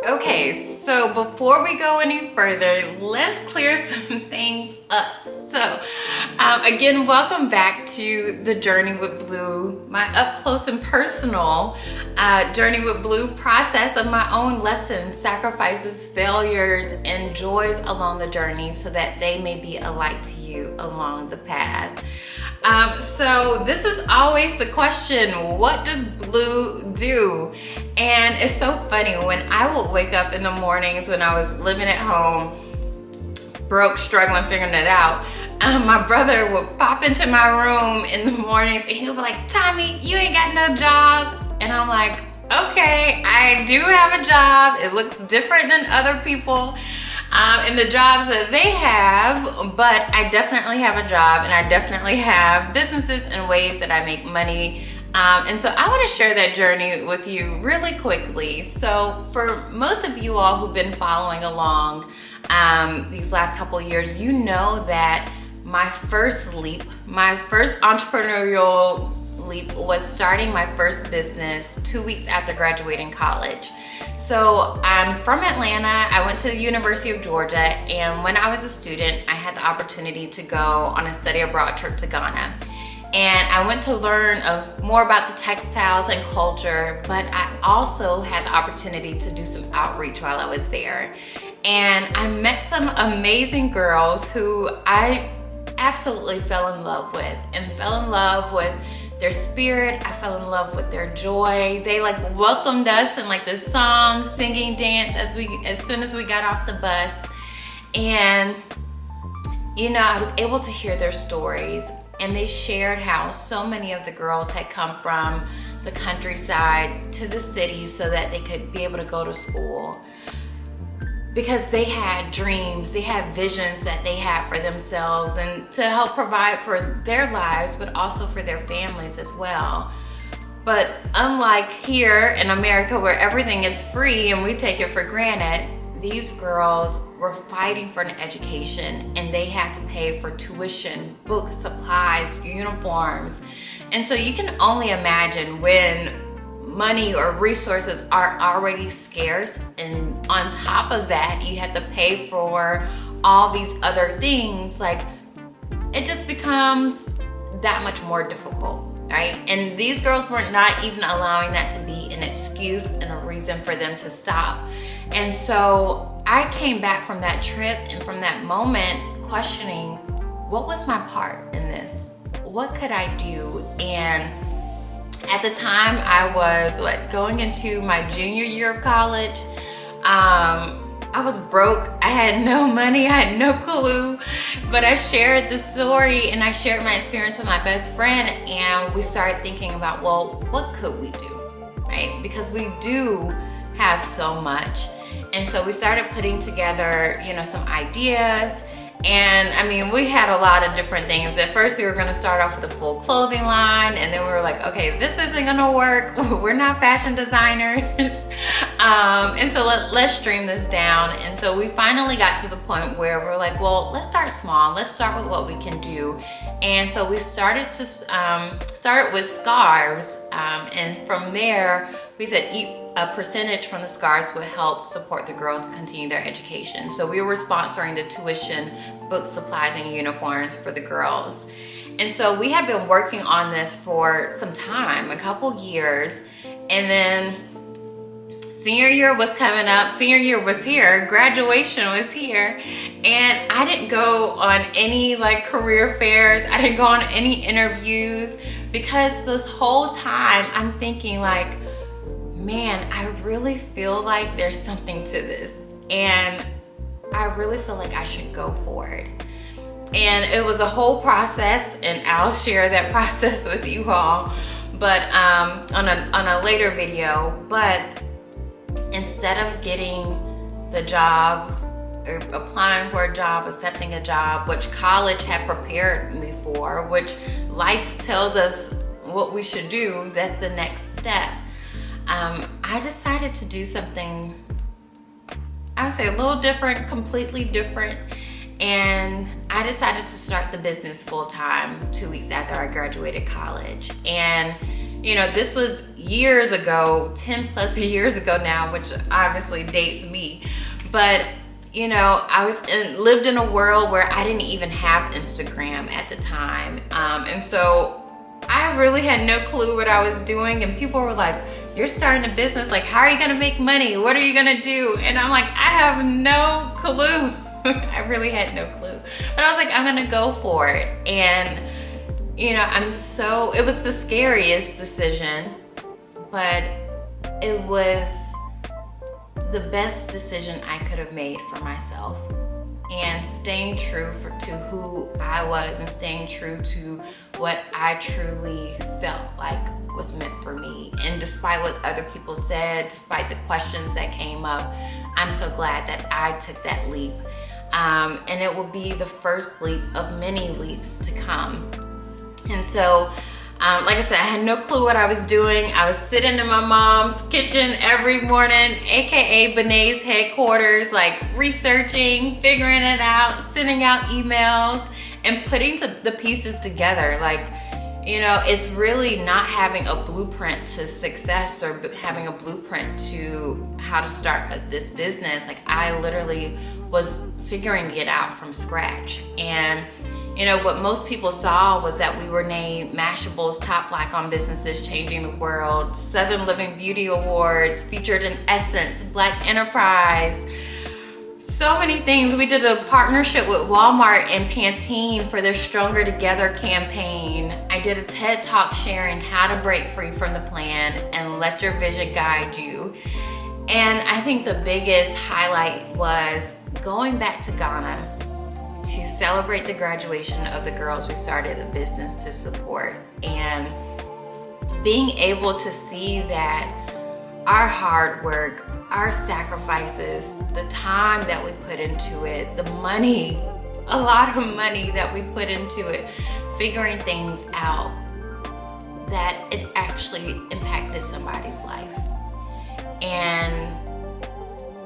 Okay, so before we go any further, let's clear some things up. So, again, welcome back to the Journey with Blue, my up close and personal Journey with Blue process of my own lessons, sacrifices, failures, and joys along the journey so that they may be a light to you along the path. So this is always the question, what does blue do? And it's so funny, when I would wake up in the mornings when I was living at home, broke, struggling, figuring it out, my brother would pop into my room in the mornings and he would be like, Tommy, you ain't got no job. And I'm like, okay, I do have a job. It looks different than other people in the jobs that they have, but I definitely have a job and I definitely have businesses and ways that I make money. And so I want to share that journey with you really quickly. So for most of you all who've been following along these last couple of years, you know that my first entrepreneurial leap was starting my first business 2 weeks after graduating college. So I'm from Atlanta. I went to the University of Georgia, and when I was a student, I had the opportunity to go on a study abroad trip to Ghana. And I went to learn more about the textiles and culture, but I also had the opportunity to do some outreach while I was there. And I met some amazing girls who I absolutely fell in love with, and fell in love with their spirit. I fell in love with their joy. They welcomed us in this song, singing, dance as soon as we got off the bus. And I was able to hear their stories, and they shared how so many of the girls had come from the countryside to the city so that they could be able to go to school, because they had dreams, they had visions that they had for themselves and to help provide for their lives, but also for their families as well. But unlike here in America, where everything is free and we take it for granted, these girls were fighting for an education, and they had to pay for tuition, books, supplies, uniforms. And so you can only imagine when money or resources are already scarce, and on top of that you have to pay for all these other things, it just becomes that much more difficult, right? And these girls were not even allowing that to be an excuse and a reason for them to stop. And so I came back from that trip and from that moment questioning, what was my part in this? What could I do? And at the time I was going into my junior year of college. I was broke. I had no money. I had no clue. But I shared the story and I shared my experience with my best friend, and we started thinking about, well, what could we do, right? Because we do have so much. And so we started putting together, some ideas. And we had a lot of different things. At first we were gonna start off with a full clothing line, and then we were like, okay, this isn't gonna work. We're not fashion designers. And so let's stream this down. And so we finally got to the point where we're like, well, let's start small. Let's start with what we can do. And so we started to start with scarves. And from there, we said a percentage from the scarves would help support the girls to continue their education. So we were sponsoring the tuition, books, supplies, and uniforms for the girls. And so we had been working on this for some time, a couple years. And then senior year was coming up, senior year was here, graduation was here. And I didn't go on any career fairs. I didn't go on any interviews, because this whole time I'm thinking man, I really feel like there's something to this, and I really feel like I should go for it. And it was a whole process, and I'll share that process with you all, but on a later video. But instead of getting the job or applying for a job, accepting a job, which college had prepared me for, which life tells us what we should do, that's the next step. I decided to do something, I would say, a little different, completely different. And I decided to start the business full time 2 weeks after I graduated college. And this was years ago, 10 plus years ago now, which obviously dates me. But I lived in a world where I didn't even have Instagram at the time. And so I really had no clue what I was doing. And people were like, you're starting a business. Like, how are you gonna make money? What are you gonna do? And I'm like, I have no clue. I really had no clue. But I was like, I'm gonna go for it. And, it was the scariest decision, but it was the best decision I could have made for myself. And staying true to who I was and staying true to what I truly felt like was meant for me. And despite what other people said, despite the questions that came up, I'm so glad that I took that leap. And it will be the first leap of many leaps to come. And so, like I said, I had no clue what I was doing. I was sitting in my mom's kitchen every morning, AKA Benay's headquarters, like researching, figuring it out, sending out emails, and putting the pieces together. Like, it's really not having a blueprint to success or having a blueprint to how to start this business. Like, I literally was figuring it out from scratch. And what most people saw was that we were named Mashable's Top Black on Businesses Changing the World, Southern Living Beauty Awards, featured in Essence, Black Enterprise, so many things. We did a partnership with Walmart and Pantene for their Stronger Together campaign. I did a TED Talk sharing how to break free from the plan and let your vision guide you. And I think the biggest highlight was going back to Ghana to celebrate the graduation of the girls we started a business to support, and being able to see that our hard work, our sacrifices, the time that we put into it, the money, a lot of money that we put into it, figuring things out, that it actually impacted somebody's life. And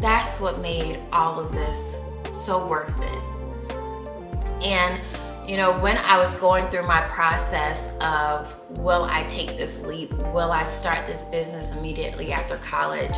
that's what made all of this so worth it. And, when I was going through my process of, will I take this leap? Will I start this business immediately after college?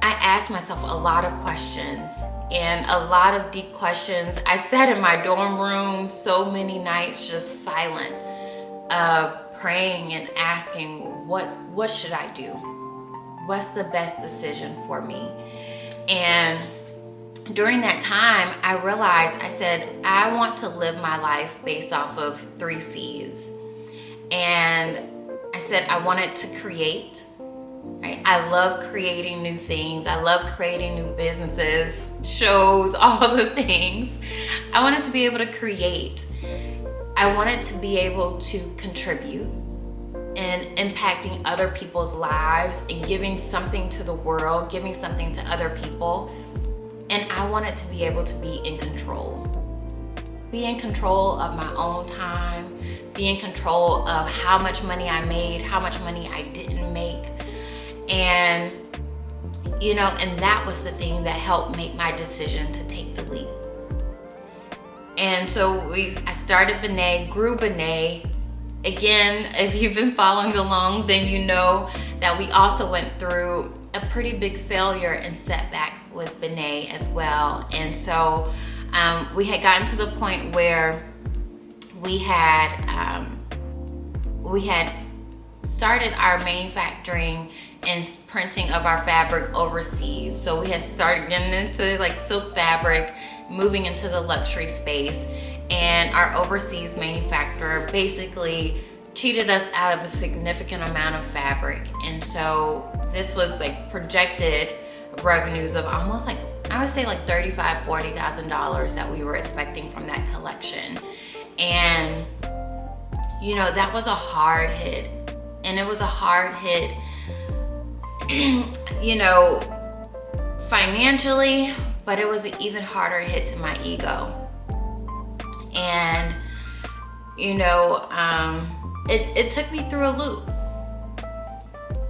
I asked myself a lot of questions, and a lot of deep questions. I sat in my dorm room so many nights just silent, praying and asking, what should I do? What's the best decision for me? And during that time, I realized, I said, I want to live my life based off of 3 C's. And I said, I wanted to create. Right? I love creating new things. I love creating new businesses, shows, all the things. I wanted to be able to create. I wanted to be able to contribute and impacting other people's lives and giving something to the world, giving something to other people. And I wanted to be able to be in control. Be in control of my own time, be in control of how much money I made, how much money I didn't make. And, and that was the thing that helped make my decision to take the leap. And so I started Benay, grew Benay. Again, if you've been following along, then you know that we also went through a pretty big failure and setback with Benay as well. And so we had gotten to the point where we had started our manufacturing and printing of our fabric overseas. So we had started getting into like silk fabric, moving into the luxury space, and our overseas manufacturer basically cheated us out of a significant amount of fabric. And so this was like projected revenues of almost like, I would say like $35,000, $40,000 that we were expecting from that collection. And that was a hard hit. And it was a hard hit, financially, but it was an even harder hit to my ego. And, it took me through a loop.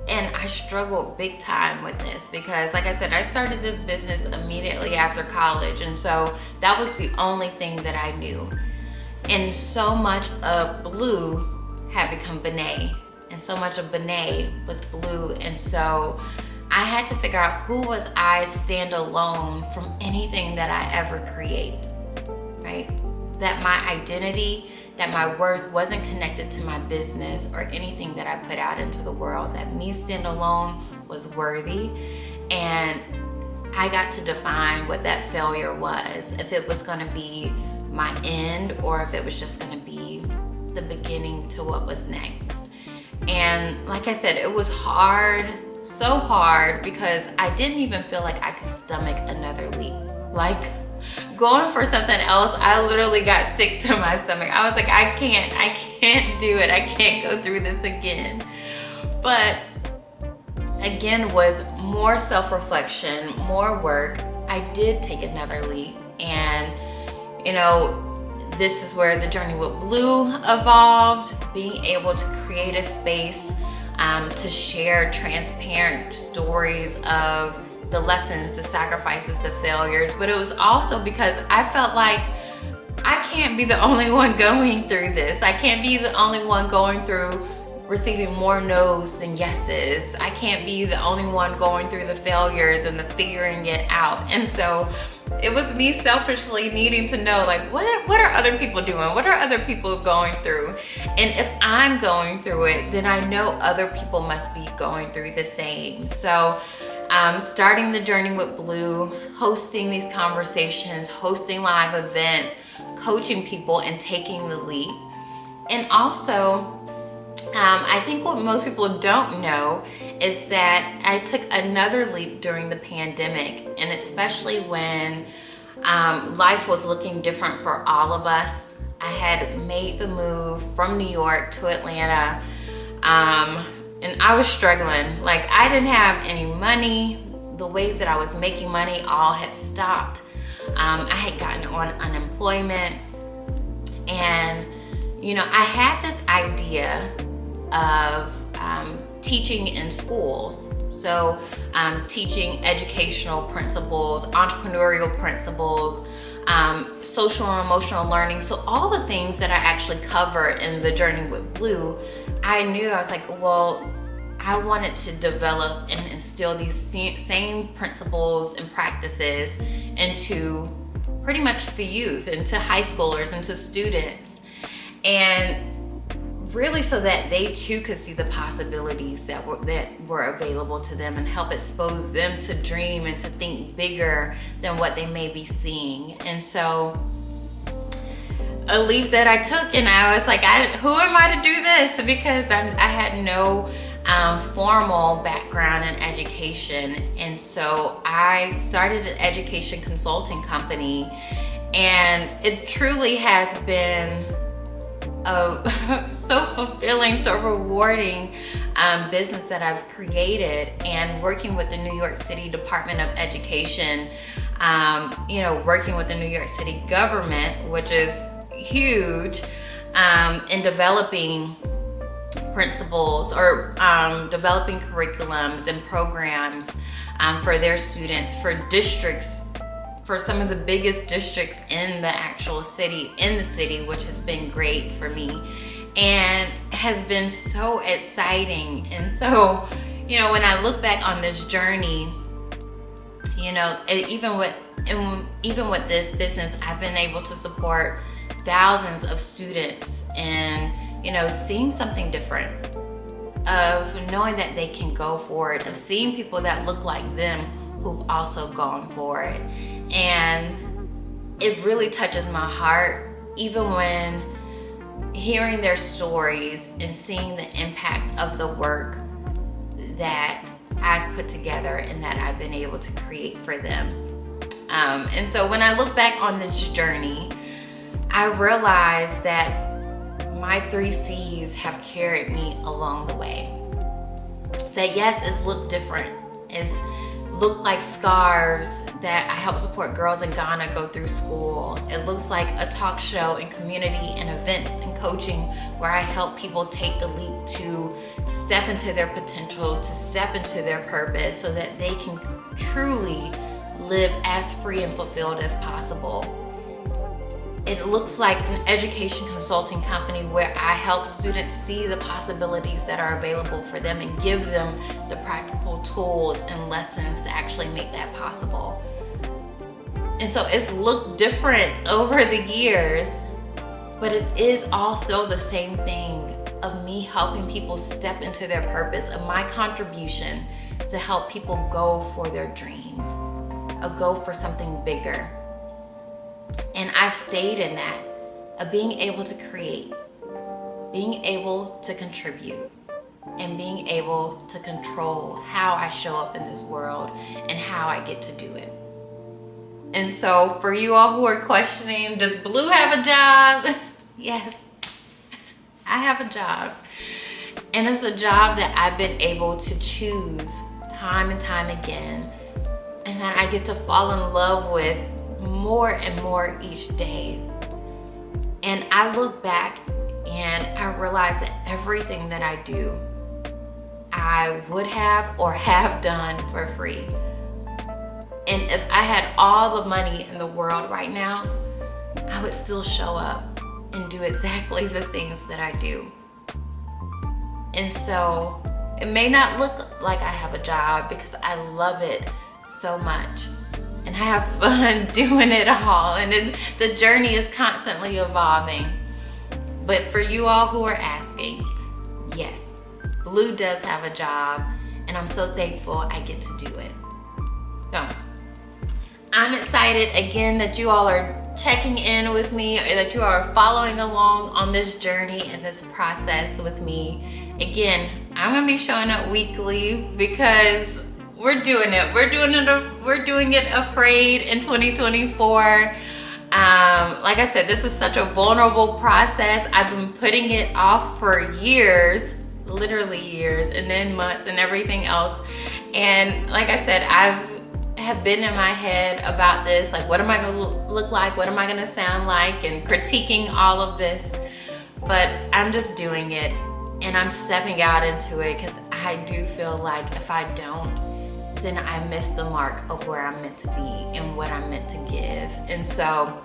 And I struggled big time with this because, like I said, I started this business immediately after college. And so that was the only thing that I knew. And so much of Blue had become Benay. and so much of Benet was blue. And so I had to figure out who was I stand alone from anything that I ever create, right? That my identity, that my worth wasn't connected to my business or anything that I put out into the world, that me stand alone was worthy. And I got to define what that failure was, if it was gonna be my end or if it was just gonna be the beginning to what was next. And like I said, it was hard, so hard, because I didn't even feel like I could stomach another leap. Like going for something else, I literally got sick to my stomach. I was like, I can't do it. I can't go through this again. But again, with more self-reflection, more work, I did take another leap. And you know, this is where the Journey with Blue evolved, being able to create a space to share transparent stories of the lessons, the sacrifices, the failures. But it was also because I felt like I can't be the only one going through this. I can't be the only one going through receiving more no's than yeses. I can't be the only one going through the failures and the figuring it out. And so it was me selfishly needing to know, like, what are other people doing? What are other people going through? And if I'm going through it, then I know other people must be going through the same. So starting the Journey with Blue, hosting these conversations, hosting live events, coaching people and taking the leap. And also, I think what most people don't know is that I took another leap during the pandemic, and especially when life was looking different for all of us. I had made the move from New York to Atlanta, and I was struggling. Like, I didn't have any money. The ways that I was making money all had stopped. I had gotten on unemployment, and you know, I had this idea of teaching in schools. So teaching educational principles, entrepreneurial principles, social and emotional learning. So all the things that I actually cover in the Journey with Blue, I knew, I was like, well, I wanted to develop and instill these same principles and practices into pretty much the youth, into high schoolers, into students. And really so that they too could see the possibilities that were available to them and help expose them to dream and to think bigger than what they may be seeing. And so a leap that I took, and I was like, who am I to do this? Because I had no formal background in education. And so I started an education consulting company, and it truly has been so fulfilling, so rewarding business that I've created. And working with the New York City Department of Education, you know, working with the New York City government, which is huge, in developing principles or developing curriculums and programs for their students, for districts, for some of the biggest districts in the actual city, which has been great for me and has been so exciting. And so, you know, when I look back on this journey, you know, even with this business, I've been able to support thousands of students, and, you know, seeing something different, of knowing that they can go for it, of seeing people that look like them who've also gone for it. And it really touches my heart, even when hearing their stories and seeing the impact of the work that I've put together and that I've been able to create for them. And so when I look back on this journey, I realized that my 3 C's have carried me along the way. That yes, it's looked different. It's look like scarves that I help support girls in Ghana go through school. It looks like a talk show and community and events and coaching where I help people take the leap to step into their potential, to step into their purpose, so that they can truly live as free and fulfilled as possible. it looks like an education consulting company where I help students see the possibilities that are available for them and give them the practical tools and lessons to actually make that possible. And so it's looked different over the years, but it is also the same thing of me helping people step into their purpose, of my contribution to help people go for their dreams, or go for something bigger. And I've stayed in that, of being able to create, being able to contribute, and being able to control how I show up in this world and how I get to do it. And so for you all who are questioning, does Blue have a job? Yes, I have a job. And it's a job that I've been able to choose time and time again, and that I get to fall in love with more and more each day. And I look back and I realize that everything that I do, I would have or have done for free. And if I had all the money in the world right now, I would still show up and do exactly the things that I do. And so it may not look like I have a job because I love it so much. And I have fun doing it all. And the journey is constantly evolving. But for you all who are asking, yes, Blue does have a job. And I'm so thankful I get to do it. So I'm excited again that you all are checking in with me, or that you are following along on this journey and this process with me. Again, I'm gonna be showing up weekly because we're doing it. We're doing it afraid in 2024. Like I said, this is such a vulnerable process. I've been putting it off for years, literally years, and then months and everything else. And like I said, have been in my head about this, like what am I gonna look like, what am I gonna sound like, and critiquing all of this. But I'm just doing it, and I'm stepping out into it because I do feel like if I don't, then I miss the mark of where I'm meant to be and what I'm meant to give. And so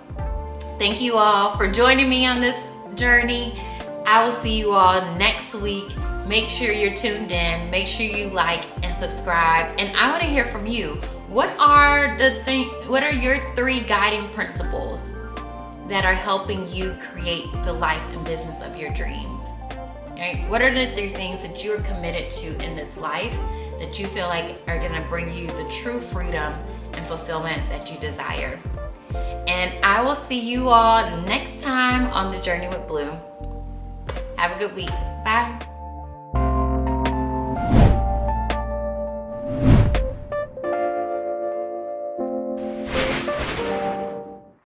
thank you all for joining me on this journey. I will see you all next week. Make sure you're tuned in, make sure you like and subscribe. And I want to hear from you. What are your 3 guiding principles that are helping you create the life and business of your dreams? Right? What are the 3 things that you are committed to in this life that you feel like are gonna bring you the true freedom and fulfillment that you desire? And I will see you all next time on The Journey with Blue. Have a good week. Bye.